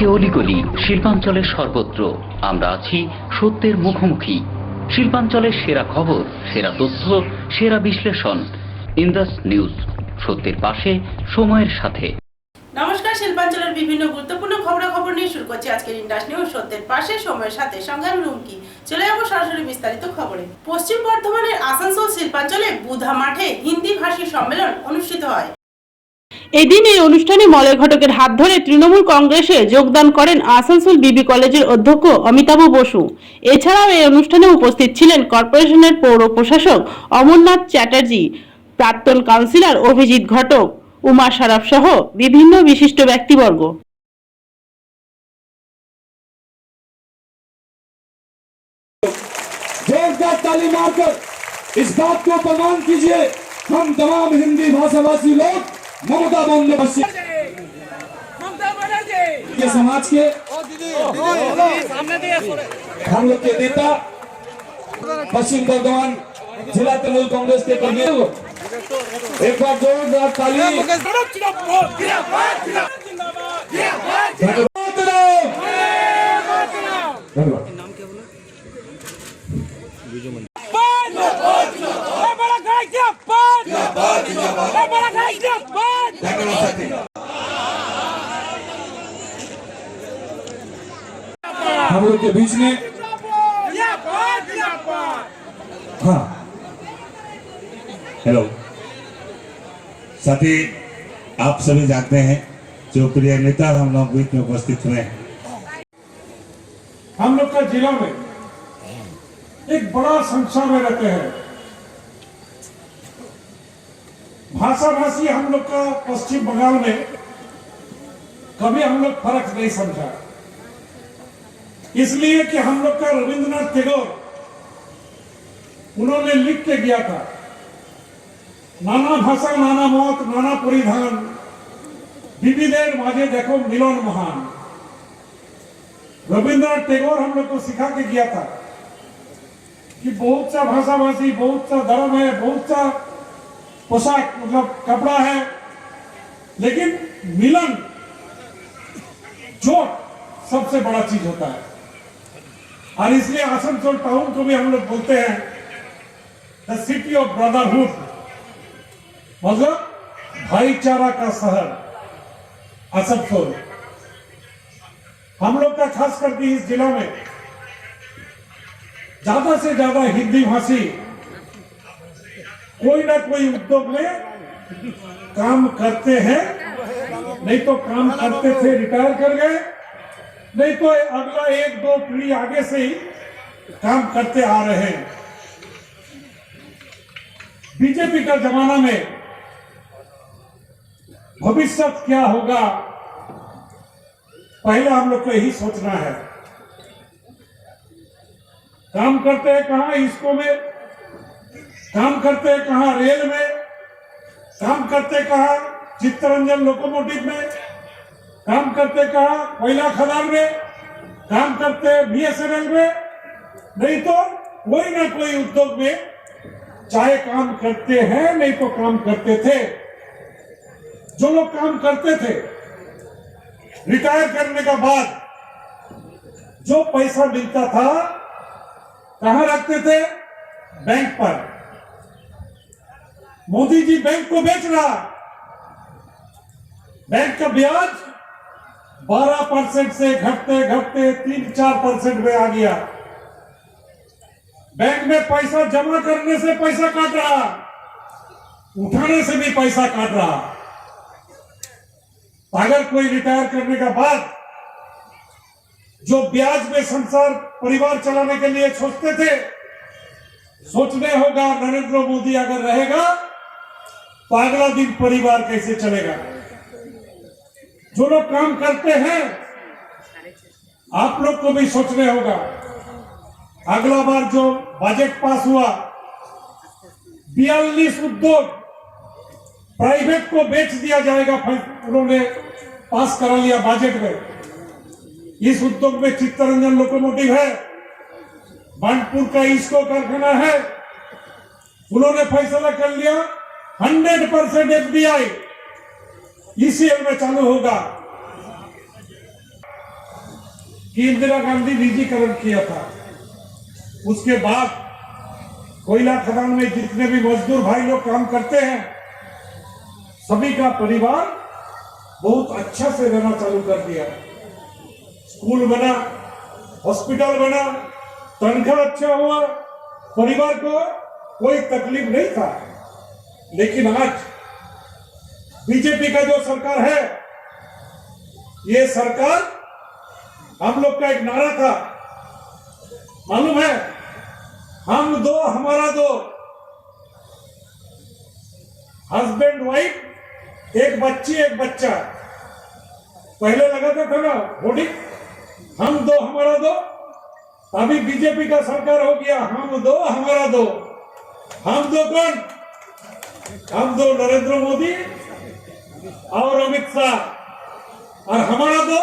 প্রতিটি অলিগলি শিল্পাঞ্চলের সর্বত্র আমরা আছি সত্যের মুখোমুখি। শিল্পাঞ্চলের সেরা খবর, সেরা তথ্য, সেরা বিশ্লেষণ। ইন্দাস নিউজ, সত্যের পাশে, সময়ের সাথে। নমস্কার, শিল্পাঞ্চলের বিভিন্ন গুরুত্বপূর্ণ খবরাখবর নিয়ে শুরু করছি আজকের ইন্দাস নিউজ, সত্যের পাশে, সময়ের সাথে। সঙ্গে আমি রুমকি। চলে যাবো সরাসরি বিস্তারিত খবরে। পশ্চিম বর্ধমানের আসানসোল শিল্পাঞ্চলে বুধা মাঠে হিন্দি ভাষী সম্মেলন অনুষ্ঠিত হয়। এদিন এই অনুষ্ঠানে মলয় ঘটকের হাত ধরে তৃণমূল কংগ্রেসে যোগদান করেন আসানসোল বিবি কলেজের অধ্যক্ষ অমিতাভ বসু। এছাড়াও এই অনুষ্ঠানে উপস্থিত ছিলেন কর্পোরেশনের পৌর প্রশাসক অমরনাথ চ্যাটার্জি, প্রাক্তন কাউন্সিলর অভিজিৎ ঘটক, উমা সারাফ সহ বিভিন্ন বিশিষ্ট ব্যক্তিবর্গ। जोरदार ताली मारकर इस बात को प्रमाण कीजिए, हम तमाम हिंदी भाषाभाषी लोग ममता बंदोबस्त के समाज के हम लोग के नेता, पश्चिम बर्धमान जिला तृणमूल कांग्रेस के कर्मी, एक बार जोरदार ताली। हम लोग के बीच में हाँ हेलो साथी, आप सभी जानते हैं जो प्रिय नेता हम लोग बीच में उपस्थित हुए हैं। हम लोग का जिला में एक बड़ा संख्या में रहते हैं। भाषा भाषी हम लोग का पश्चिम बंगाल में कभी हम लोग फर्क नहीं समझा, इसलिए कि हम लोग का रविंद्रनाथ टैगोर उन्होंने लिख के गया था, नाना भाषा नाना मत नाना परिधान, विविधेर माझे देखो मिलन महान। रविंद्रनाथ टैगोर हम लोग को सिखा के गया था कि बहुत सा भाषा भाषी, बहुत सा धर्म है, बहुत सा पोशाक मतलब कपड़ा है, लेकिन मिलन जो सबसे बड़ा चीज होता है। और इसलिए आसनसोल टाउन को भी हम लोग बोलते हैं द सिटी ऑफ ब्रदरहुड, मतलब भाईचारा का शहर आसनसोल। हम लोग का खास करके इस जिला में ज्यादा से ज्यादा हिंदी भाषी कोई ना कोई उद्योग में काम करते हैं, नहीं तो काम करते थे रिटायर कर गए, नहीं तो अगला एक दो पीढ़ी आगे से ही काम करते आ रहे हैं। बीजेपी का जमाना में भविष्य क्या होगा, पहले हम लोग को यही सोचना है। काम करते हैं कहां, इसको में काम करते हैं कहां, रेल में काम करते कहां, चित्तरंजन लोकोमोटिव में काम करते कहां, कोयला खदान में काम करते बीएसएनएल में, नहीं तो कोई ना कोई उद्योग में चाहे काम करते हैं, नहीं तो काम करते थे। जो लोग काम करते थे रिटायर करने के बाद जो पैसा मिलता था कहां रखते थे, बैंक पर। मोदी जी बैंक को बेच रहा, बैंक का ब्याज 12% से घटते घटते 3-4% में आ गया। बैंक में पैसा जमा करने से पैसा काट रहा, उठाने से भी पैसा काट रहा। अगर कोई रिटायर करने के बाद जो ब्याज में संसार परिवार चलाने के लिए सोचते थे, सोचने होगा नरेंद्र मोदी अगर रहेगा तो अगला दिन परिवार कैसे चलेगा। जो लोग काम करते हैं आप लोग को भी सोचने होगा। अगला बार जो बजट पास हुआ 42 उद्योग प्राइवेट को बेच दिया जाएगा, उन्होंने पास करा लिया बजट में। इस उद्योग में चित्तरंजन लोकोमोटिव है, बानपुर का इसको कारखाना है, उन्होंने फैसला कर लिया 100% एफडीआई ईसीएल में चालू होगा। कि इंदिरा गांधी निजीकरण किया था। उसके बाद कोयला खदान में जितने भी मजदूर भाई लोग काम करते हैं, सभी का परिवार बहुत अच्छा से रहना चालू कर दिया। स्कूल बना, हॉस्पिटल बना, तनख्वाह अच्छा हुआ, परिवार को कोई तकलीफ नहीं था। लेकिन आज बीजेपी का जो सरकार है, ये सरकार, हम लोग का एक नारा था, मालूम है, हम दो हमारा दो, हस्बैंड वाइफ, एक बच्ची एक बच्चा। पहले लगाता था ना होर्डिंग, हम दो हमारा दो। अभी बीजेपी का सरकार हो गया, हम दो हमारा दो। हम दो कौन? हम दो नरेंद्र मोदी और अमित शाह, और हमारा दो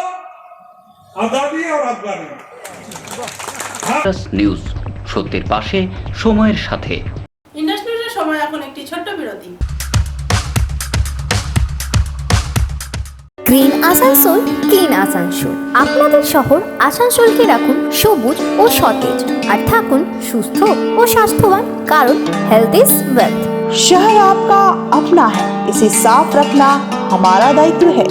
আদানি আর আদবানি। নিউজ, সত্যের পাশে, সময়ের সাথে। ইন্ডাস নিউজের সময় এখন একটি ছোট্ট বিরতি। Green Asansol, clean Asansol. আপনাদের শহর আসানসোলকে রাখুন সবুজ ও সতেজ, আর থাকুন সুস্থ ও স্বাস্থ্যবান, কারণ হেলথ ইজ ওয়েলথ। शहर आपका अपना है, इसे साफ रखना हमारा दायित्व है।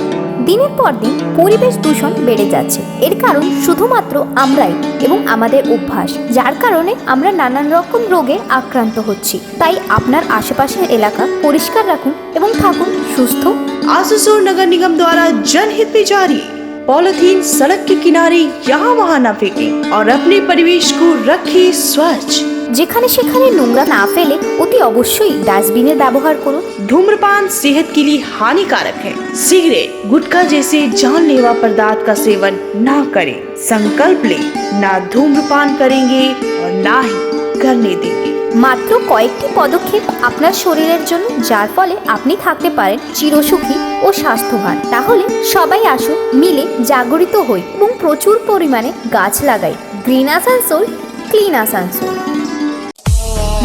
দিনের পর দিন পরিবেশ দূষণ বেড়ে যাচ্ছে। এর কারণ শুধুমাত্র আমরাই এবং আমাদের অভ্যাস, যার কারণে আমরা নানান রকম রোগে আক্রান্ত হচ্ছি। তাই আপনার আশেপাশের এলাকা পরিষ্কার রাখুন এবং থাকুন সুস্থ। आसनसोल नगर निगम द्वारा जनहित में जारी। पॉलिथीन सड़क के किनारे यहाँ वहाँ न फेंकें और अपने परिवेश को रखें स्वच्छ। যেখানে সেখানে নোংরা না ফেলে অতি অবশ্যই ডাস্টবিনের ব্যবহার করুন। धूम्रपान सेहत के लिए हानिकारक है। सिगरेट, गुटखा जैसे जानलेवा पदार्थ का सेवन ना करें। संकल्प लें, ना धूम्रपान करेंगे और ना ही करने देंगे। মাত্র কয়েকটি পদক্ষেপ আপনার শরীরের জন্য, যার ফলে আপনি থাকতে পারেন চিরসুখী ও স্বাস্থ্যবান। তাহলে সবাই আসুন, মিলে জাগরিত হই এবং প্রচুর পরিমাণে গাছ লাগাই। Green Asansol, clean Asansol.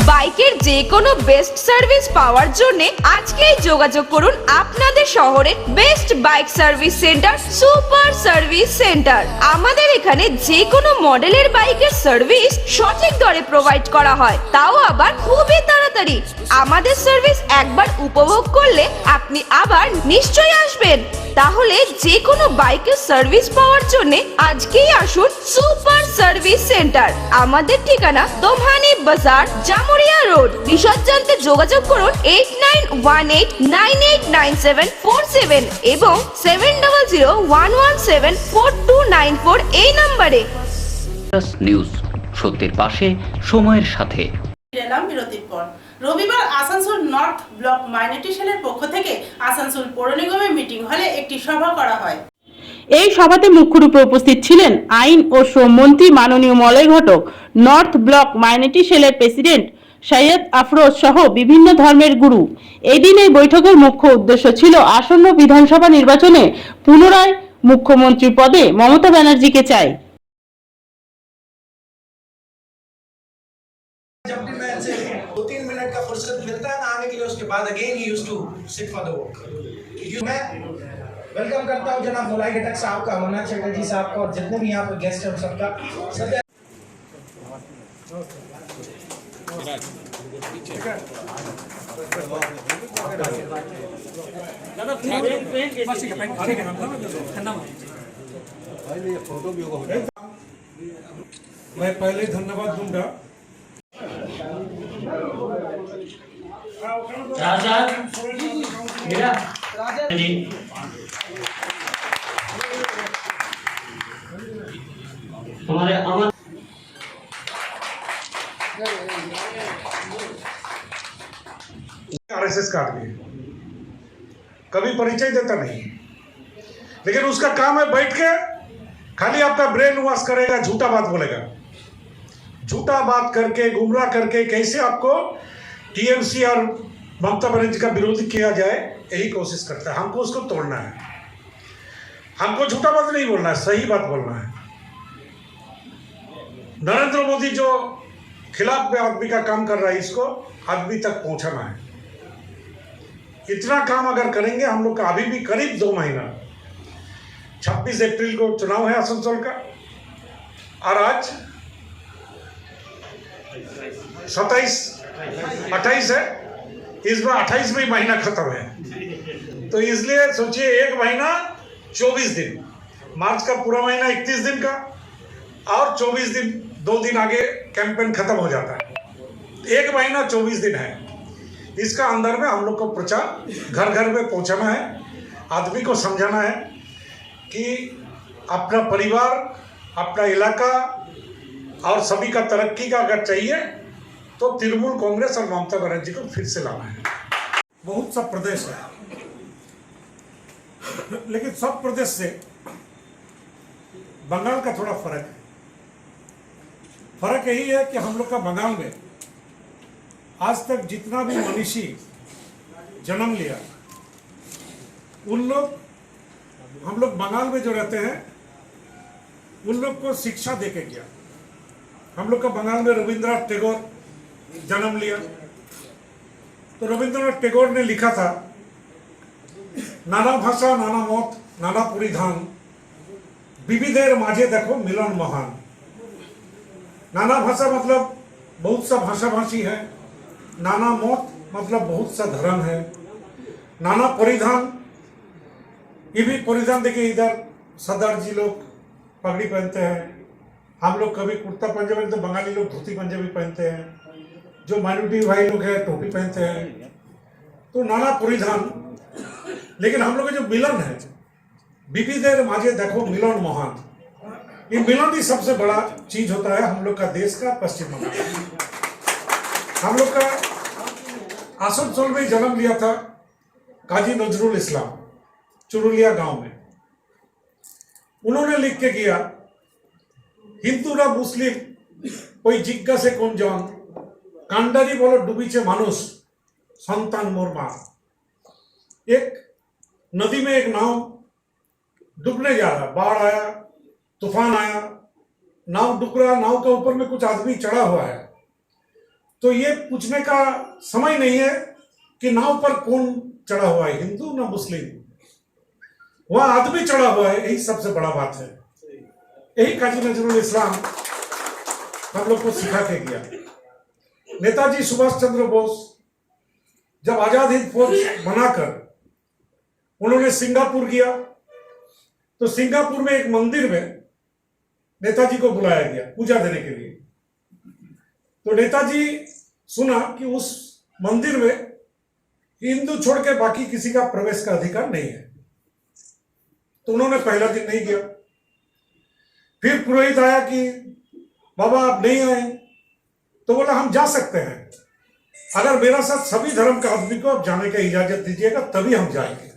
বাইকের যে কোনো বেস্ট সার্ভিস পাওয়ার জন্য আজকেই যোগাযোগ করুন আপনাদের শহরের best bike service centre, super service centre. আমাদের এখানে যে কোনো মডেলের বাইকের সার্ভিস সঠিক দরে প্রোভাইড করা হয়, তাও আবার খুবই তাড়াতাড়ি। আমাদের সার্ভিস একবার উপভোগ করলে আপনি আবার নিশ্চয়ই আসবেন। তাহলে যে কোনো বাইকের সার্ভিস পাওয়ার জন্য আজকেই আসুন সুপার সার্ভিস সেন্টার। আমাদের ঠিকানা দোমহানি বাজার, জামুরিয়া রোড। বিশদ জানতে যোগাযোগ করুন 8918989747 এবং 7001174294 এই নম্বরে। নিউজ, সত্যের পাশে, সময়ের সাথে। এলাম বিরতির পর। রবিবার আসানসোল নর্থ ব্লক মাইনরিটি সেলের পক্ষ থেকে আসানসোল পৌর নিগমের মিটিং হলে একটি সভা করা হয়। এই সভাতে মুখ্য রূপে উপস্থিত ছিলেন আইন ও শ্রম মন্ত্রী মাননীয় Malay Ghatak, north block minority সেলের প্রেসিডেন্ট সৈয়দ আফরোজ সহ বিভিন্ন ধর্মের গুরু। এই দিন এই বৈঠকের মুখ্য উদ্দেশ্য ছিল আসন্ন বিধানসভা নির্বাচনে পুনরায় মুখ্যমন্ত্রী পদে মমতা ব্যানার্জিকে চাই। जब भी मैं से 2-3 मिनट का फुर्सत मिलता है ना आने के लिए, उसके बाद अगेन ही used to sit for the vote. मैं वेलकम करता हूं जनाब मोलाई घटक साहब का, अमरनाथ चटर्जी साहब का, और जितने भी यहाँ पर गेस्ट हैं सबका सदैव। मैं पहले धन्यवाद दूंगा। हमारे अमन आरएसएस का आदमी है, कभी परिचय देता नहीं, लेकिन उसका काम है बैठ के खाली आपका ब्रेन वॉश करेगा, झूठा बात बोलेगा, झूठा बात करके गुमराह करके कैसे आपको टीएमसी और ममता बनर्जी का विरोधी किया जाए, यही कोशिश करता है। हमको उसको तोड़ना है, हमको झूठा बात नहीं बोलना है, सही बात बोलना है। नरेंद्र मोदी जो खिलाफ में आदमी का काम कर रहा है, इसको आदमी तक पहुंचाना है। इतना काम अगर करेंगे हम लोग का, अभी भी करीब 2 महीना, 26 अप्रैल को चुनाव है आसनसोल का, और आज 28 है, इस बार 28 में ही महीना खत्म है, तो इसलिए सोचिए एक महीना 24 दिन, मार्च का पूरा महीना 31 दिन का और 24 दिन, 2 दिन आगे कैंपेन खत्म हो जाता है, एक महीना 24 दिन है। इसका अंदर में हम लोग को प्रचार घर घर में पहुंचाना है, आदमी को समझाना है कि अपना परिवार, अपना इलाका और सभी का तरक्की का अगर चाहिए तो तृणमूल कांग्रेस और ममता बनर्जी को फिर से लाना है। बहुत सा प्रदेश है, लेकिन सब प्रदेश से बंगाल का थोड़ा फर्क है। फर्क यही है कि हम लोग का बंगाल में आज तक जितना भी मनीषी जन्म लिया, उन लोग, हम लोग बंगाल में जो रहते हैं उन लोग को शिक्षा देके गया। हम लोग का बंगाल में रविंद्रनाथ टैगोर जन्म लिया, तो रविंद्रनाथ टैगोर ने लिखा था, नाना भाषा नाना मत नाना परिधान, विविधेर माझे देखो मिलन महान। नाना भाषा मतलब बहुत सा भाषा भाषी है, नाना मत मतलब बहुत सा धर्म है, नाना परिधान, ये भी परिधान देखिए, इधर सरदार जी लोग पगड़ी पहनते हैं, हम लोग कभी कुर्ता पंजाबी, तो बंगाली लोग धोती पंजाबी पहनते हैं, जो माइनॉरिटी भाई लोग हैं टोपी पहनते हैं, तो नाना परिधान। लेकिन हम लोग का जो मिलन है, विविधेर माझे देखो मिलन महान, ये मिलन ही सबसे बड़ा चीज होता है हम लोग का देश का पश्चिम बंगाल। हम लोग का आसनसोल में जन्म लिया था काजी नजरुल इस्लाम, चुरुलिया गांव में। उन्होंने लिख के किया, हिंदू ना मुस्लिम कोई जिज्ञासे कौन जान, कांडारी बोलो डूबीचे मानुष संतान मोर मां। एक नदी में एक नाव डूबने जा रहा, बाढ़ आया, तूफान आया, नाव डूब रहा, नाव के ऊपर में कुछ आदमी चढ़ा हुआ है, तो ये पूछने का समय नहीं है कि नाव पर कौन चढ़ा हुआ है, हिंदू ना मुस्लिम, वहां आदमी चढ़ा हुआ है, यही सबसे बड़ा बात है। यही काजी नजरुल इस्लाम हम लोग को सिखा के गया। नेताजी सुभाष चंद्र बोस जब आजाद हिंद फौज बनाकर उन्होंने सिंगापुर गया, तो सिंगापुर में एक मंदिर में नेताजी को बुलाया गया पूजा देने के लिए। तो नेताजी सुना कि उस मंदिर में हिंदू छोड़ के बाकी किसी का प्रवेश का अधिकार नहीं है, तो उन्होंने पहला दिन नहीं गया। फिर पुरोहित आया कि बाबा आप नहीं आए, तो बोला हम जा सकते हैं, अगर मेरा साथ सभी धर्म के आदमी को आप जाने की इजाजत दीजिएगा तभी हम जाएंगे।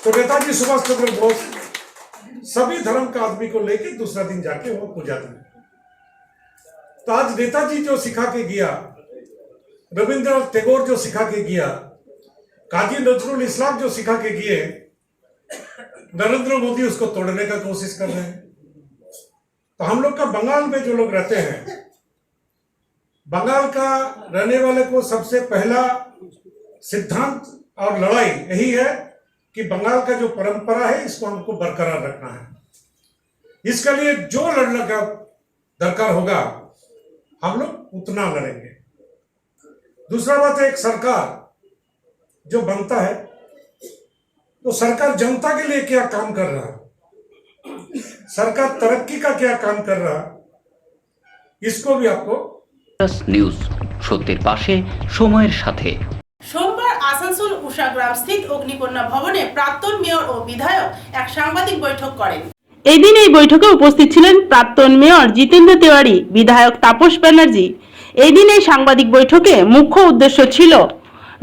तो नेताजी सुभाष चंद्र बोस सभी धर्म के आदमी को लेकर दूसरा दिन जाके वो पूजा दी। तो आज नेताजी जो सिखा के गया, रविंद्रनाथ टैगोर जो सिखा के गया, काजी नजरुल इस्लाम जो सिखा के गए, नरेंद्र मोदी उसको तोड़ने का कोशिश कर रहे हैं। तो हम लोग का बंगाल में जो लोग रहते हैं, बंगाल का रहने वाले को सबसे पहला सिद्धांत और लड़ाई यही है कि बंगाल का जो परंपरा है इसको हमको बरकरार रखना है। इसके लिए जो लड़ने का दरकार होगा हम लोग उतना लड़ेंगे। दूसरा बात है, एक सरकार जो बनता है तो सरकार जनता के लिए क्या काम कर रहा है, सरकार तरक्की का क्या काम कर रहा है, इसको भी आपको নিউজ সত্যের পাশে সময়ের সাথে। সোমবার আসানসোল উষাগ্রাম স্থিত অগ্নিকন্যা ভবনে প্রাক্তন মেয়র ও বিধায়ক এক সাংবাদিক বৈঠক করেন। এদিন এই বৈঠকে উপস্থিত ছিলেন প্রাক্তন মেয়র জিতেন্দ্র তেওয়ারি, বিধায়ক তাপস ব্যানার্জি। এই দিন এই সাংবাদিক বৈঠকে মুখ্য উদ্দেশ্য ছিল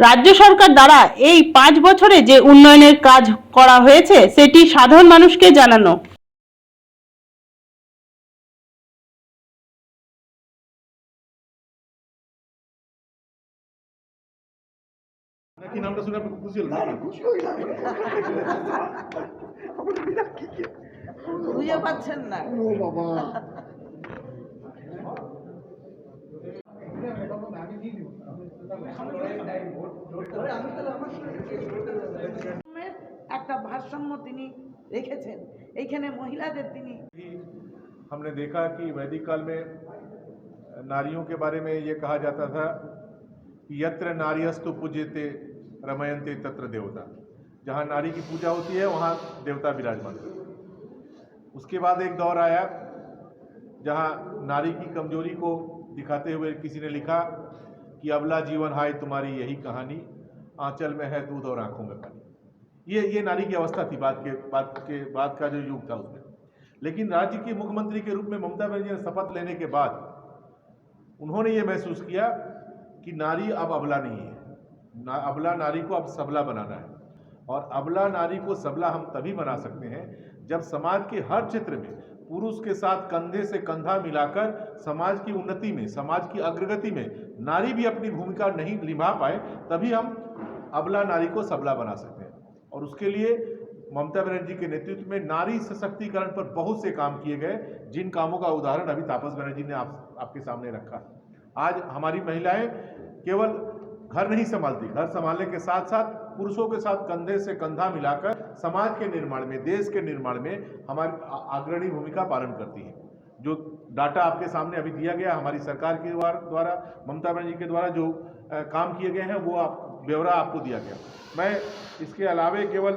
রাজ্য সরকার দ্বারা এই 5 বছরে যে উন্নয়নের কাজ করা হয়েছে সেটি সাধারণ মানুষকে জানানো। কি নামটা শুনে আপনি খুশি হলেন? না খুশি হইলাম, বুঝে পাচ্ছেন না। ও বাবা, একটা ভারসাম্য তিনি রেখেছেন, এইখানে মহিলাদের তিনি हमने देखा कि वैदिक काल में नारियों के बारे में ये कहा जाता था कि यत्र नार्यस्तु पूज्यते रमयन्ते तत्र देवता, जहाँ नारी की पूजा होती है वहाँ देवता विराजमान होते हैं। उसके बाद एक दौर आया जहाँ नारी की कमजोरी को दिखाते हुए किसी ने लिखा कि अबला जीवन हाय तुम्हारी यही कहानी, आंचल में है दूध और आंखों में पानी। ये नारी की अवस्था थी बाद का जो युग था उसमें। लेकिन राज्य की मुख्यमंत्री के रूप में ममता बनर्जी ने शपथ लेने के बाद उन्होंने ये महसूस किया कि नारी अब अबला नहीं है, अबला नारी को अब सबला बनाना है। और अबला नारी को सबला हम तभी बना सकते हैं जब समाज के हर क्षेत्र में पुरुष के साथ कंधे से कंधा मिलाकर समाज की उन्नति में, समाज की अग्रगति में नारी भी अपनी भूमिका नहीं निभा पाए, तभी हम अबला नारी को सबला बना सकते हैं। और उसके लिए ममता बनर्जी के नेतृत्व में नारी सशक्तिकरण पर बहुत से काम किए गए, जिन कामों का उदाहरण अभी तापस बनर्जी ने आपके सामने रखा। आज हमारी महिलाएं केवल घर नहीं संभालती, घर संभालने के साथ साथ पुरुषों के साथ कंधे से कंधा मिलाकर समाज के निर्माण में, देश के निर्माण में हमारी अग्रणी भूमिका पालन करती हैं। जो डाटा आपके सामने अभी दिया गया हमारी सरकार के द्वारा ममता बनर्जी के द्वारा जो काम किए गए हैं वो ब्यौरा आपको दिया गया। मैं इसके अलावे केवल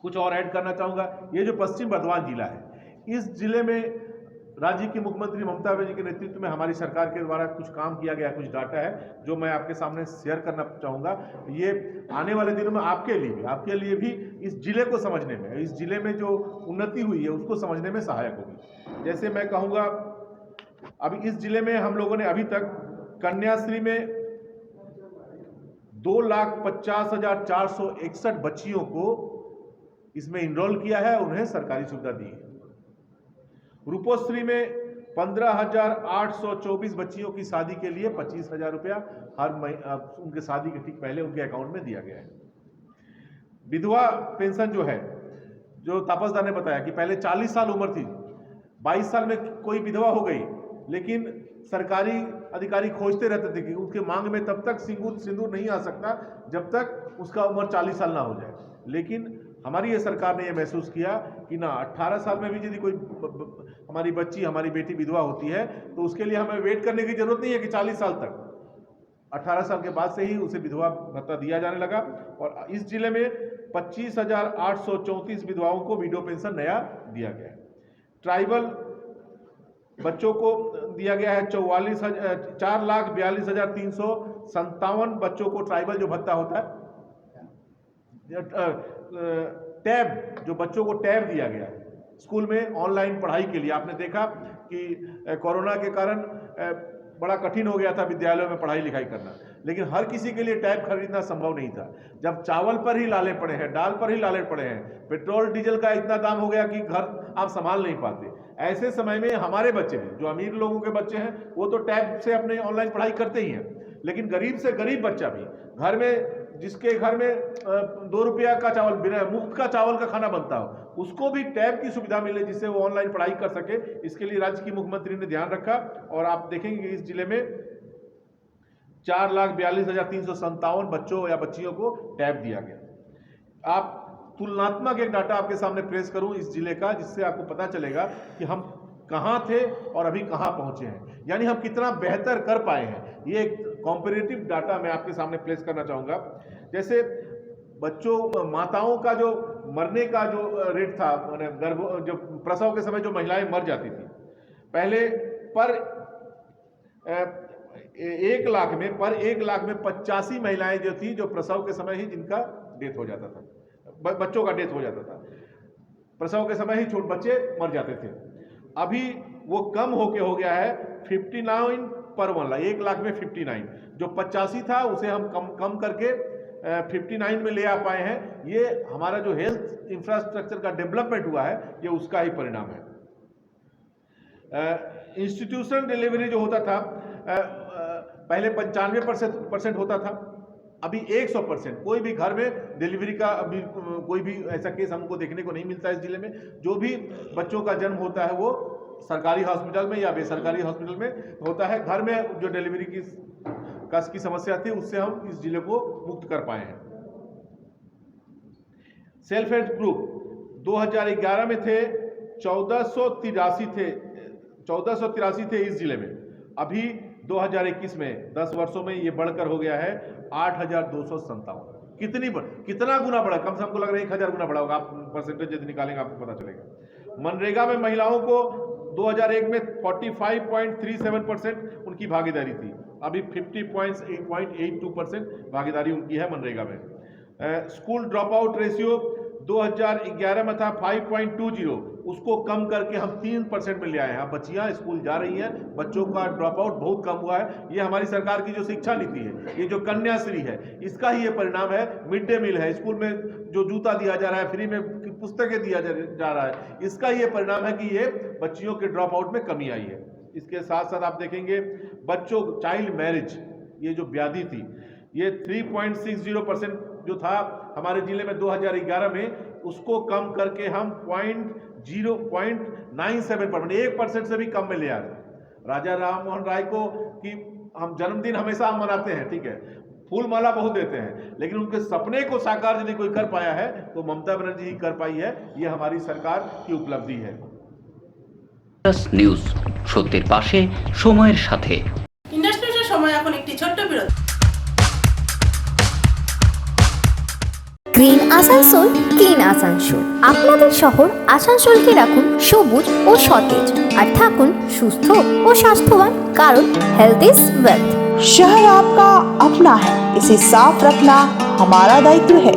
कुछ और ऐड करना चाहूँगा। ये जो पश्चिम बर्धमान जिला है, इस जिले में राज्य की मुख्यमंत्री ममता बनर्जी के नेतृत्व में हमारी सरकार के द्वारा कुछ काम किया गया, कुछ डाटा है जो मैं आपके सामने शेयर करना चाहूँगा। ये आने वाले दिनों में आपके लिए भी इस जिले को समझने में, इस जिले में जो उन्नति हुई है उसको समझने में सहायक होगी। जैसे मैं कहूँगा, अभी इस जिले में हम लोगों ने अभी तक कन्याश्री में 2,50,461 बच्चियों को इसमें इनरोल किया है, उन्हें सरकारी सुविधा दी है। रूपोश्री में 15,824 बच्चियों की शादी के लिए 25,000 रुपया हर उनके शादी के ठीक पहले उनके अकाउंट में दिया गया है। विधवा पेंशन जो है, जो तापसदा ने बताया कि पहले 40 साल उम्र थी, 22 साल में कोई विधवा हो गई, लेकिन सरकारी अधिकारी खोजते रहते थे कि उसके मांग में तब तक सिंदूर नहीं आ सकता जब तक उसका उम्र 40 साल ना हो जाए। लेकिन हमारी ये सरकार ने ये महसूस किया कि ना, 18 साल में भी यदि कोई हमारी बच्ची, हमारी बेटी विधवा होती है तो उसके लिए हमें वेट करने की जरूरत नहीं है कि 40 साल तक, 18 साल के बाद से ही उसे विधवा भत्ता दिया जाने लगा। और इस जिले में 25,834 विधवाओं को विडो पेंशन नया दिया गया है। ट्राइबल बच्चों को दिया गया है 4,42,357 बच्चों को ट्राइबल जो भत्ता होता है, टैब, जो बच्चों को टैब दिया गया है स्कूल में ऑनलाइन पढ़ाई के लिए। आपने देखा कि कोरोना के कारण बड़ा कठिन हो गया था विद्यालयों में पढ़ाई लिखाई करना, लेकिन हर किसी के लिए टैब खरीदना संभव नहीं था। जब चावल पर ही लाले पड़े हैं, दाल पर ही लाले पड़े हैं, पेट्रोल डीजल का इतना दाम हो गया कि घर आप संभाल नहीं पाते, ऐसे समय में हमारे बच्चे हैं, जो अमीर लोगों के बच्चे हैं, वो तो टैब से अपने ऑनलाइन पढ़ाई करते ही हैं, लेकिन गरीब से गरीब बच्चा भी, घर में जिसके घर में 2 रुपया का चावल, बिना मुफ्त का चावल का खाना बनता हो, उसको भी टैब की सुविधा मिले जिससे वो ऑनलाइन पढ़ाई कर सके। इसके लिए राज्य की मुख्यमंत्री ने ध्यान रखा और आप देखेंगे कि इस जिले में 4,42,357 बच्चों या बच्चियों को टैब दिया गया। आप तुलनात्मक एक डाटा आपके सामने प्रेस करूं इस जिले का, जिससे आपको पता चलेगा कि हम कहां थे और अभी कहां पहुंचे हैं, यानी हम कितना बेहतर कर पाए हैं। ये एक कॉम्पेरेटिव डाटा मैं आपके सामने प्लेस करना चाहूँगा। जैसे बच्चों, माताओं का जो मरने का जो रेट था, जो प्रसव के समय जो महिलाएं मर जाती थी, पहले पर 1 लाख में 85 महिलाएं जो थी जो प्रसव के समय ही जिनका डेथ हो जाता था, बच्चों का डेथ हो जाता था, प्रसव के समय ही छोटे बच्चे मर जाते थे। अभी वो कम होके हो गया है 59 पर 1 लाख, 1 लाख में 59, जो 85 था उसे हम कम करके 59 में ले आ पाए हैं। ये हमारा जो हेल्थ इंफ्रास्ट्रक्चर का डेवलपमेंट हुआ है, ये उसका ही परिणाम है। इंस्टीट्यूशनल डिलीवरी जो होता था, पहले 95% होता था, अभी 100%। कोई भी घर में डिलीवरी का अभी कोई भी ऐसा केस हमको देखने को नहीं मिलता इस जिले में। जो भी बच्चों का जन्म होता है वो सरकारी हॉस्पिटल में या बेसरकारी हॉस्पिटल में होता है। घर में जो डिलीवरी की समस्या थी उससे हम इस जिले को मुक्त कर पाए हैं। सेल्फ हेल्प ग्रुप 2011 में थे 1483 थे इस जिले में। अभी 2021 में 10 वर्षों में ये बढ़कर हो गया है 8,257। कितना गुना बढ़ा? कम से कम को लग रहा है 1,000 गुना बढ़ा होगा। आप परसेंटेज यदि निकालेंगे आपको पता चलेगा। मनरेगा में महिलाओं को 2001 में 45.37% उनकी भागीदारी थी, अभी 50.82% भागीदारी उनकी है मनरेगा में। स्कूल ड्रॉप आउट रेशियो 2011 में था 5.20, उसको कम करके हम 3% में ले आए हैं। अब बच्चियां स्कूल जा रही हैं, बच्चों का ड्रॉप आउट बहुत कम हुआ है। ये हमारी सरकार की जो शिक्षा नीति है, ये जो कन्याश्री है, इसका ही ये परिणाम है। मिड डे मील है, स्कूल में जो जूता दिया जा रहा है, फ्री में पुस्तकें दिया जा रहा है, इसका ये परिणाम है कि ये बच्चियों के ड्रॉप आउट में कमी आई है। इसके साथ साथ आप देखेंगे बच्चों चाइल्ड मैरिज, ये जो व्याधि थी, ये 3.60% जो था हमारे जिले में 2011 में, उसको कम करके हम 0.97%, 1% से भी कम में ले आ रहे हैं। राजा राम मोहन राय को कि हम जन्मदिन हमेशा हम मनाते हैं, ठीक है, फूल माला बहुत देते हैं, लेकिन उनके सपने को साकार यदि कोई कर पाया है तो ममता बनर्जी ही कर पाई है। ये हमारी सरकार की उपलब्धि है। নিউজ, সত্যের পাশে সময়ের সাথে। ইন্ডাস্ট্রিজের সময় এখন একটি ছোট্ট বিরতি। Green Asansol, clean Asansol. আপনাদের শহর আসানসোলকে রাখুন সবুজ ও সতেজ, আর থাকুন সুস্থ ও স্বাস্থ্যবান, কারণ হেলথ ইজ ওয়েলথ। शहर आपका अपना है, इसे साफ रखना हमारा दायित्व है।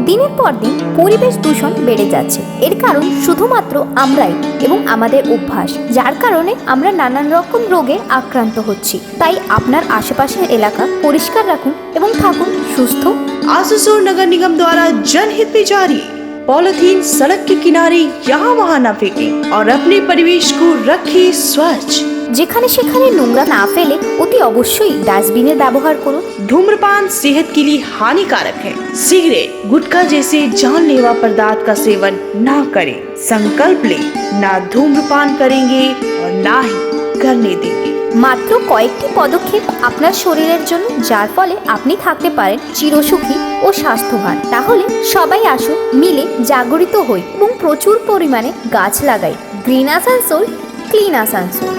দিনের পর দিন পরিবেশ দূষণ বেড়ে যাচ্ছে। এর কারণ শুধুমাত্র আমরাই এবং আমাদের অভ্যাস, যার কারণে আমরা নানান রকম রোগে আক্রান্ত হচ্ছি। তাই আপনার আশেপাশের এলাকা পরিষ্কার রাখুন এবং থাকুন সুস্থ। आसनसोल नगर निगम द्वारा जनहित में जारी। पॉलिथीन सड़क के किनारे यहाँ वहाँ न फेंकें और अपने परिवेश को रखें स्वच्छ। যেখানে সেখানে নোংরা না ফেলে অতি অবশ্যই ডাস্টবিনের ব্যবহার করুন। धूम्रपान सेहत के लिए हानिकारक है। सिगरेट, गुटखा जैसे जानलेवा पदार्थ का सेवन ना करें। संकल्प ले, ना धूम्रपान करेंगे और ना ही करने देंगे। মাত্র কয়েকটি পদক্ষেপ আপনার শরীরের জন্য, যার ফলে আপনি থাকতে পারেন চিরসুখী ও স্বাস্থ্যবান। তাহলে সবাই আসুন, মিলে জাগরিত হই এবং প্রচুর পরিমাণে গাছ লাগাই। Green Asansol, clean Asansol.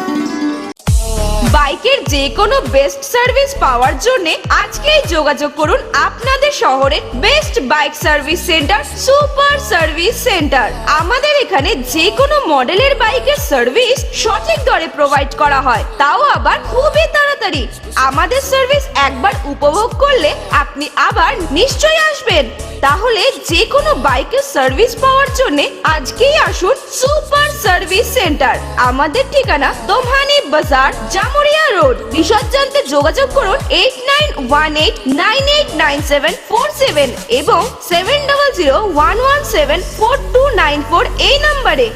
বাইকের যে কোনো বেস্ট সার্ভিস পাওয়ার জন্য আজকেই যোগাযোগ করুন আপনাদের শহরে best bike service centre, super service centre. আমাদের এখানে যে কোনো মডেলের বাইকের সার্ভিস সঠিক দরে প্রোভাইড করা হয়, তাও আবার খুবই তাড়াতাড়ি। আমাদের সার্ভিস একবার উপভোগ করলে আপনি আবার নিশ্চয়ই আসবেন। তাহলে যে কোনো বাইকের সার্ভিস পাওয়ার জন্য আজকেই আসুন সুপার সার্ভিস সেন্টার। আমাদের ঠিকানা দোমহানি বাজার, জামুরিয়া রোড। বিশদ জানতে যোগাযোগ করুন 8918989747 এবং 7001174294 এই নম্বরে।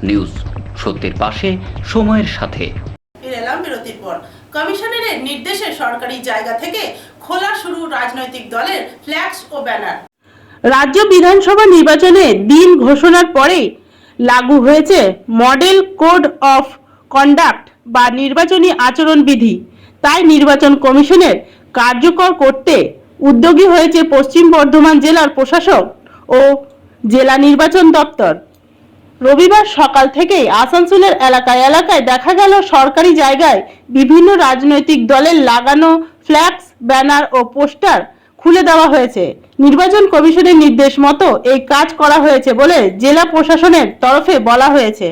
নিউজ, সত্যের পাশে সময়ের সাথে। ফিরে এলাম বিরতির পর। কমিশনারের নির্দেশে সরকারি জায়গা থেকে খোলা শুরু রাজনৈতিক দলের ফ্ল্যাক্স ও ব্যানার। রাজ্য বিধানসভা নির্বাচনের দিন ঘোষণার পরে লাগু হয়েছে মডেল কোড অফ কন্ডাক্ট বা নির্বাচনী আচরণবিধি। তাই নির্বাচন কমিশনের কার্যকর করতে উদ্যোগী হয়েছে পশ্চিম বর্ধমান জেলার প্রশাসক ও জেলা নির্বাচন দপ্তর। রবিবার সকাল থেকেই আসানসোলের এলাকায় এলাকায় দেখা গেল সরকারি জায়গায় বিভিন্ন রাজনৈতিক দলের লাগানো ফ্ল্যাক্স, ব্যানার ও পোস্টার খুলে দেওয়া হয়েছে। নির্বাচন কমিশনের নির্দেশ মতো এই কাজ করা হয়েছে বলে জেলা প্রশাসনের তরফে বলা হয়েছে।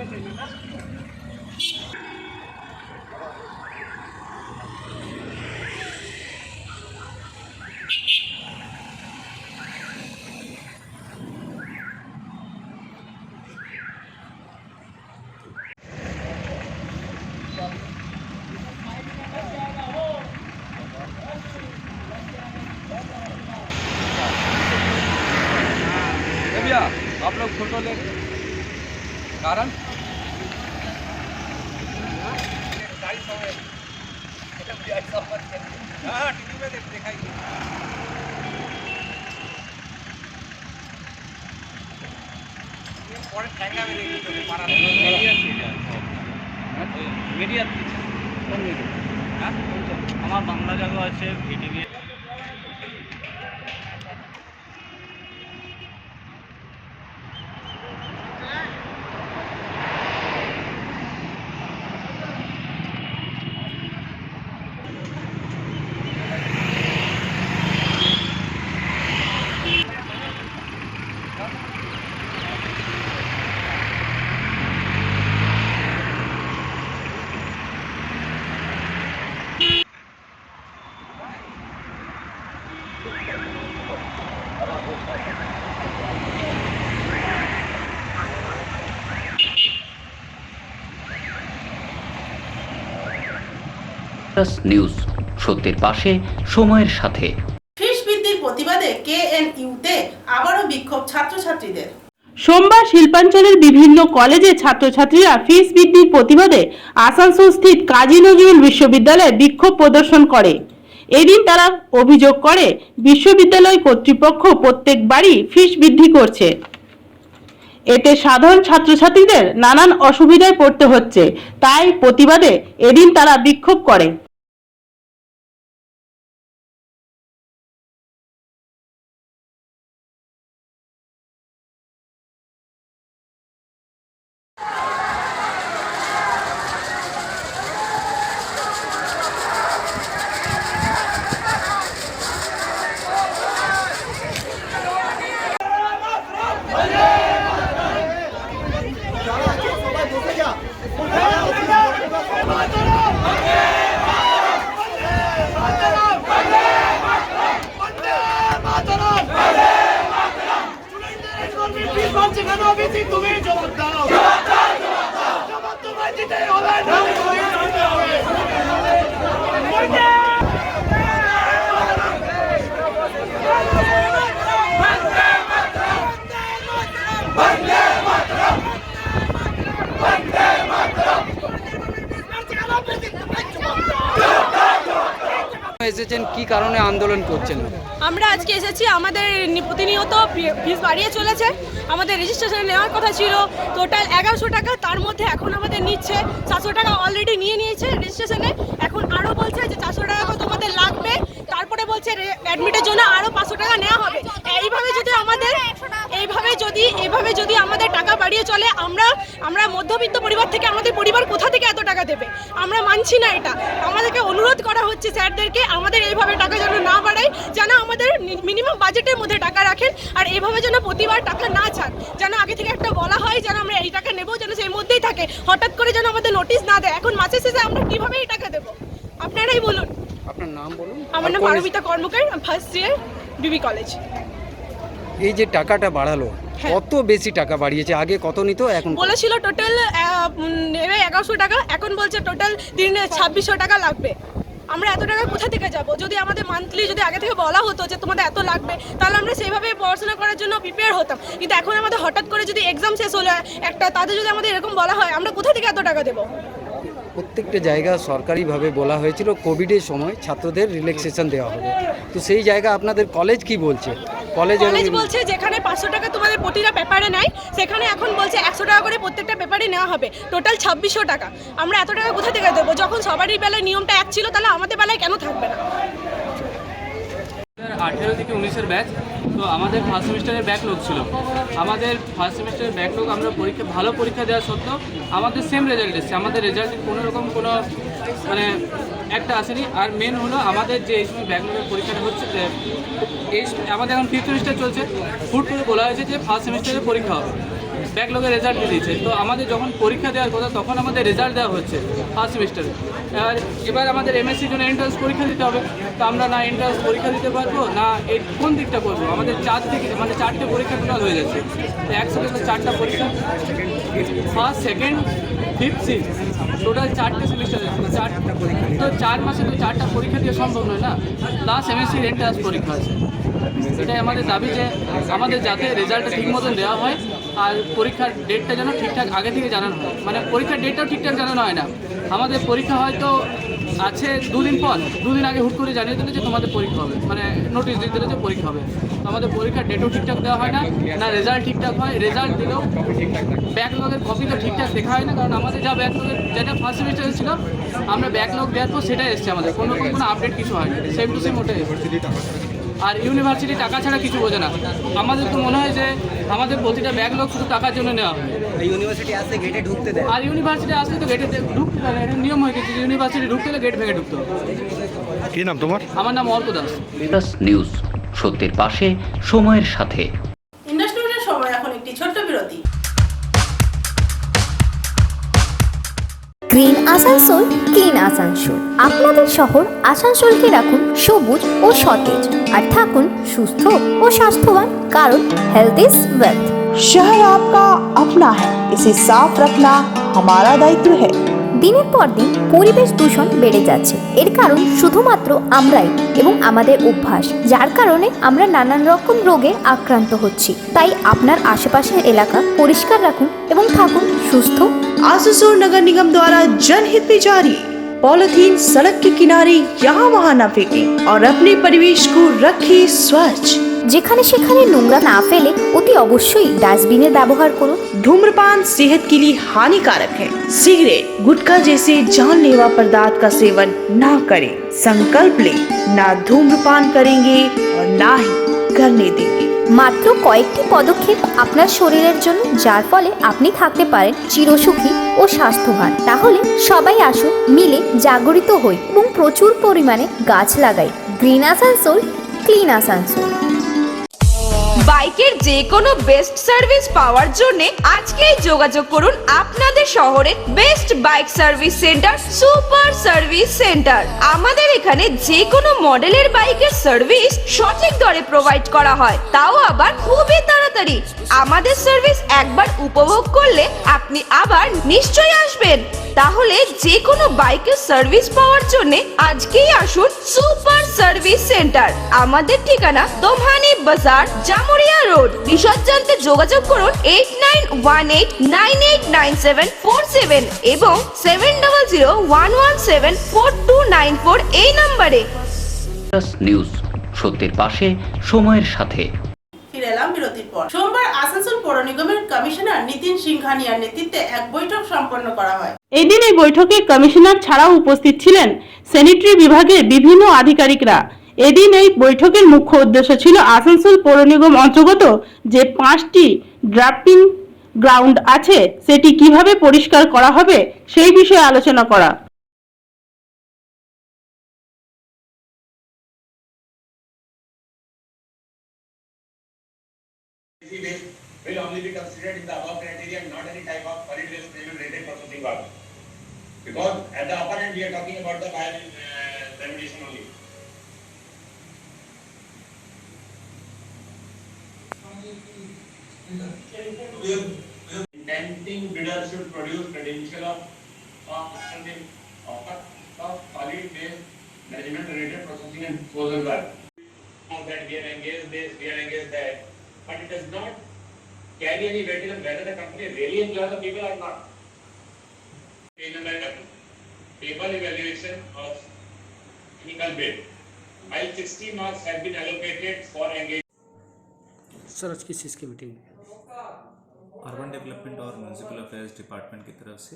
भैया आप लोग फोटो ले कारण हाँ टीवी में दिखाई মিডিয়া কোন মিডিয়া হ্যাঁ আমার বাংলা জাগো আছে ভিটিভি নিউজ সত্যের পাশে সময়ের সাথে। ফিস বৃদ্ধির প্রতিবাদে কেএনইউতে আবারও বিক্ষোভ ছাত্রছাত্রীদের। সোমবার শিল্পাঞ্চলের বিভিন্ন কলেজে ছাত্রছাত্রীরা ফিস বৃদ্ধির প্রতিবাদে আসানসোল স্থিত কাজী নজরুল বিশ্ববিদ্যালয়ে বিক্ষোভ প্রদর্শন করে। এদিন তারা অভিযোগ করে বিশ্ববিদ্যালয় কর্তৃপক্ষ প্রত্যেকবারই ফিস বৃদ্ধি করছে, এতে সাধারণ ছাত্রছাত্রীদের নানান অসুবিধায় পড়তে হচ্ছে। তাই প্রতিবাদে এদিন তারা বিক্ষোভ করে। এসেছেন কি কারণে আন্দোলন করছেন? আমরা আজকে এসেছি, আমাদের প্রতিনিয়ত ফিস বাড়িয়ে চলেছে। আমাদের রেজিস্ট্রেশন নেওয়ার কথা ছিল টোটাল 1100 টাকা, তার মধ্যে এখন আমাদের নিচ্ছে 700 টাকা অলরেডি নিয়েছে রেজিস্ট্রেশনে। এখন আরও বলছে যে 400 টাকা তোমাদের লাগবে, তারপরে বলছে অ্যাডমিটের জন্য আরও 500 টাকা নেওয়া হবে। এইভাবে যদি আমাদের টাকা বাড়িয়ে চলে, আমরা মধ্যবিত্ত পরিবার থেকে আমাদের পরিবার কোথা থেকে এত টাকা দেবে? আমরা মানছি না এটা। আমাদেরকে অনুরোধ করা হচ্ছে স্যারদেরকে আমাদের এইভাবে টাকা যেন না বাড়ায়, যেন আমাদের মিনিমাম বাজেটের মধ্যে টাকা রাখেন, আর এইভাবে যেন প্রতিবার টাকা না ছাড়, যেন আগে থেকে একটা বলা হয় যেন আমরা এই টাকা নেবো, যেন সেই মধ্যেই থাকে। হঠাৎ করে যেন আমাদের নোটিশ না দেয়। এখন মাসের শেষে আমরা কিভাবে এই টাকা দেবো? আপনারাই বলুন। আপনার নাম বলুন। আমার নাম পারমিতা কর্মকার, ফার্স্ট ইয়ার বিবি কলেজ। এই যে টাকাটা বাড়ালো, কত বেশি টাকা বাড়িয়েছে? আগে কত নিত? এখন বলেছিল টোটাল 1100 টাকা, এখন বলছে টোটাল দিনে 2600 টাকা লাগবে। আমরা এত টাকা কোথা থেকে যাব? যদি আমাদের মান্থলি যদি আগে থেকে বলা হতো যে তোমাদের এত লাগবে, তাহলে আমরা সেইভাবে পড়াশোনা করার জন্য প্রিপেয়ার হতাম। কিন্তু এখন আমাদের হঠাৎ করে যদি এক্সাম শেষ হলো একটা, তাদের যদি আমাদের এরকম বলা হয়, আমরা কোথা থেকে এত টাকা দেবো? প্রত্যেকটা জায়গা সরকারিভাবে বলা হয়েছিল কোভিডের সময় ছাত্রদের রিল্যাক্সেশন দেওয়া হবে, তো সেই জায়গা আপনাদের কলেজ কি বলছে? কলেজ বলছে যেখানে 500 টাকা তোমাদের প্রতিটা পেপারে নেয়, সেখানে এখন বলছে 100 টাকা করে প্রত্যেকটা পেপারে নেওয়া হবে, টোটাল 2600 টাকা। আমরা এত টাকা কোথা থেকে দেবো? যখন সবারই বেলায় নিয়মটা এক ছিল, তাহলে আমাদের বেলায় কেন থাকবে না? 18 থেকে 19-এর ব্যাচ, তো আমাদের ফার্স্ট সেমিস্টারের ব্যাকলগ ছিল। আমাদের ফার্স্ট সেমিস্টারের ব্যাকলগ আমরা ভালো পরীক্ষা দেওয়া সত্ত্বেও আমাদের সেম রেজাল্ট এসেছে। আমাদের রেজাল্ট কোনো রকম কোনো একটা আসেনি। আর মেন হলো আমাদের যে এই সময় ব্যাকলগের পরীক্ষাটা হচ্ছে, আমাদের এখন 5th সেমিস্টার চলছে, হুট করে বলা হয়েছে যে ফার্স্ট সেমিস্টারের পরীক্ষা হবে। ব্যাকলগের রেজাল্ট দিয়ে দিয়েছে। তো আমাদের যখন পরীক্ষা দেওয়ার কথা তখন আমাদের রেজাল্ট দেওয়া হচ্ছে ফার্স্ট সেমিস্টারে। এবার আমাদের এমএসসির জন্য এন্ট্রান্স পরীক্ষা দিতে হবে। তো আমরা না এন্ট্রান্স পরীক্ষা দিতে পারবো না এই কোন দিকটা করবো। আমাদের চারটে পরীক্ষা টোটাল হয়ে যাচ্ছে। তো একসাথে তো 4টা পরীক্ষা, first second fifth six, total 4টে সেমিস্টার। তো 4 মাসে তো 4টা পরীক্ষা দেওয়া সম্ভব নয় না। লাস্ট এমএসসির এন্ট্রান্স পরীক্ষা আছে। এটাই আমাদের দাবি যে আমাদের যাতে রেজাল্টটা ঠিক মতন দেওয়া হয় আর পরীক্ষার ডেটটা যেন ঠিকঠাক আগে থেকে জানানো হয়। মানে পরীক্ষার ডেটটাও ঠিকঠাক জানানো হয় না। আমাদের পরীক্ষা হয়তো আছে 2 দিন পর, 2 দিন আগে হুট করে জানিয়ে দিলে যে তোমাদের পরীক্ষা হবে, মানে নোটিশ দিয়ে দিলে যে পরীক্ষা হবে। তো আমাদের পরীক্ষার ডেটও ঠিকঠাক দেওয়া হয় না, না রেজাল্ট ঠিকঠাক হয়। রেজাল্ট দিলেও ব্যাকলগের কপি তো ঠিকঠাক দেখা হয় না, কারণ আমাদের যা ব্যাকলগের যেটা ফার্স্ট সেমিস্টারে ছিল আমরা ব্যাকলগ দেওয়ার পর সেটাই এসছে। আমাদের কোনো আপডেট কিছু হয় না, সেম টু সেম ওটাই। আর ইউনিভার্সিটি টাকা ছাড়া কিছু বোঝে না। আমাদের তো মনে হয় যে আমাদের প্রতিটা ব্যাকলগ শুধু টাকার জন্য নেওয়া হয়। ইউনিভার্সিটি আসলে গেটে ঢুকতে দেয়, আর ইউনিভার্সিটি আসলে তো গেটে ঢুকতে দেয় না, এটা নিয়ম হয়ে গেছে। ইউনিভার্সিটি ঢুকতে হলে গেট ভেঙে ঢুকতে হবে। কি নাম তোমার? আমার নাম অর্ক দাস। ইন্ডাস নিউজ, সত্যের পাশে, সময়ের সাথে। ইন্ডাস নিউজের সময় এখন একটি ছোট্ট বিরতি। Green Asansol, clean Asansol. আপনাদের শহর আসানসোলকে রাখুন সবুজ ও সতেজ, আর থাকুন সুস্থ ও স্বাস্থ্যবান, কারণ হেলথ ইজ ওয়েলথ। शहर आपका अपना है, इसे साफ रखना हमारा दायित्व है। দিনের পর দিন পরিবেশ দূষণ বেড়ে যাচ্ছে। এর কারণ শুধুমাত্র আমরাই এবং আমাদের অভ্যাস, যার কারণে আমরা নানান রকম রোগে আক্রান্ত হচ্ছি। তাই আপনার আশেপাশের এলাকা পরিষ্কার রাখুন এবং থাকুন সুস্থ। आसनसोल नगर निगम द्वारा जनहित में जारी। पॉलिथीन सड़क के किनारे यहाँ वहाँ न फेंकें और अपने परिवेश को रखें स्वच्छ। যেখানে সেখানে নোংরা না ফেলে অতি অবশ্যই ডাস্টবিনের ব্যবহার করুন। धूम्रपान सेहत के लिए हानिकारक है। सिगरेट, गुटखा जैसे जानलेवा पदार्थ का सेवन ना करें। संकल्प लें, ना धूम्रपान करेंगे और ना ही करने देंगे। মাত্র কয়েকটি পদক্ষেপ আপনার শরীরের জন্য, যার ফলে আপনি থাকতে পারেন চিরসুখী ও স্বাস্থ্যবান। তাহলে সবাই আসুন, মিলে জাগরিত হই এবং প্রচুর পরিমাণে গাছ লাগাই। Green Asansol, clean Asansol. বাইকের যে কোনো বেস্ট সার্ভিস পাওয়ার জন্য আজকেই যোগাযোগ করুন আপনাদের শহরের best bike service centre, super service centre. আমাদের এখানে যে কোনো মডেলের বাইকের সার্ভিস সঠিক দরে প্রোভাইড করা হয়, তাও আবার খুবই তাড়াতাড়ি। আমাদের সার্ভিস একবার উপভোগ করলে আপনি আবার নিশ্চয়ই আসবেন। তাহলে যে কোনো বাইকের সার্ভিস পাওয়ার জন্য আজকেই আসুন সুপার সার্ভিস সেন্টার। আমাদের ঠিকানা দোমহানি বাজার, জামুরিয়া রোড। বিশদ জানতে যোগাযোগ করুন 8918989747 এবং 7001174294 এই নম্বরে। ইন্ডাস নিউজ, সত্যের পাশে, সময়ের সাথে। ফিরে এলাম বিরতির পর। সোমবার আসানসোল পৌর নিগমের কমিশনার নিতিন সিংঘানিয়ার নেতৃত্বে এক বৈঠক সম্পন্ন করা হয়। এদিন এই বৈঠকে কমিশনার ছাড়াও উপস্থিত ছিলেন স্যানিটারি বিভাগের বিভিন্ন আধিকারিকরা। এদিন এই বৈঠকের মুখ্য উদ্দেশ্য ছিল আসানসোল পৌর নিগম অন্তর্গত যে 5টি ড্রাফটিং গ্রাউন্ড আছে সেটি কিভাবে পরিষ্কার করা হবে সেই বিষয়ে আলোচনা করা। will only be considered in the above criteria and not any type of solid waste related processing work. Because at the upper end we are talking about the bio remediation only. Intending bidder should produce credential of solid waste management related processing and disposal work. That we are engaged this, we are engaged that, but it does not carry any weight in whether the company really employs the people or not. Paper evaluation of technical bid. While 60 marks have been allocated for engagement. Sir आज किस चीज़ की meeting? Urban development और municipal affairs department की तरफ से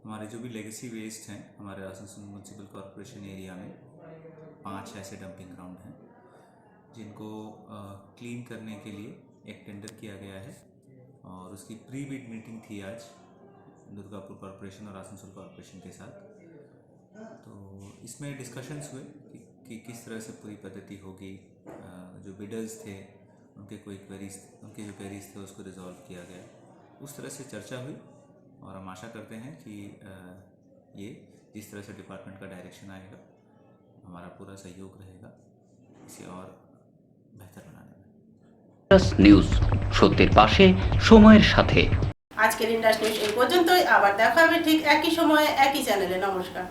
हमारे जो भी लेगेसी वेस्ट हैं हमारे आसनसोल म्यूनसिपल कॉरपोरेशन एरिया में 5 ऐसे डंपिंग ग्राउंड हैं जिनको क्लीन करने के लिए एक टेंडर किया गया है और उसकी प्री बिड मीटिंग थी आज दुर्गापुर कॉरपोरेशन और आसनसोल कॉरपोरेशन के साथ। तो इसमें डिस्कशंस हुए कि किस तरह से पूरी पद्धति होगी। जो बिडर्स थे उनके जो क्वेरीज थे उसको रिजॉल्व किया गया। उस तरह से चर्चा हुई और हम आशा करते हैं कि ये जिस तरह से डिपार्टमेंट का डायरेक्शन आएगा हमारा पूरा सहयोग रहेगा इसे और बेहतर बनाने में। ইন্ডাস নিউজ, সত্যের পাশে সময়ের সাথে। আজকের ইন্ডাস নিউজ এই পর্যন্তই, আবার দেখা হবে ঠিক একই সময়ে একই চ্যানেলে। নমস্কার।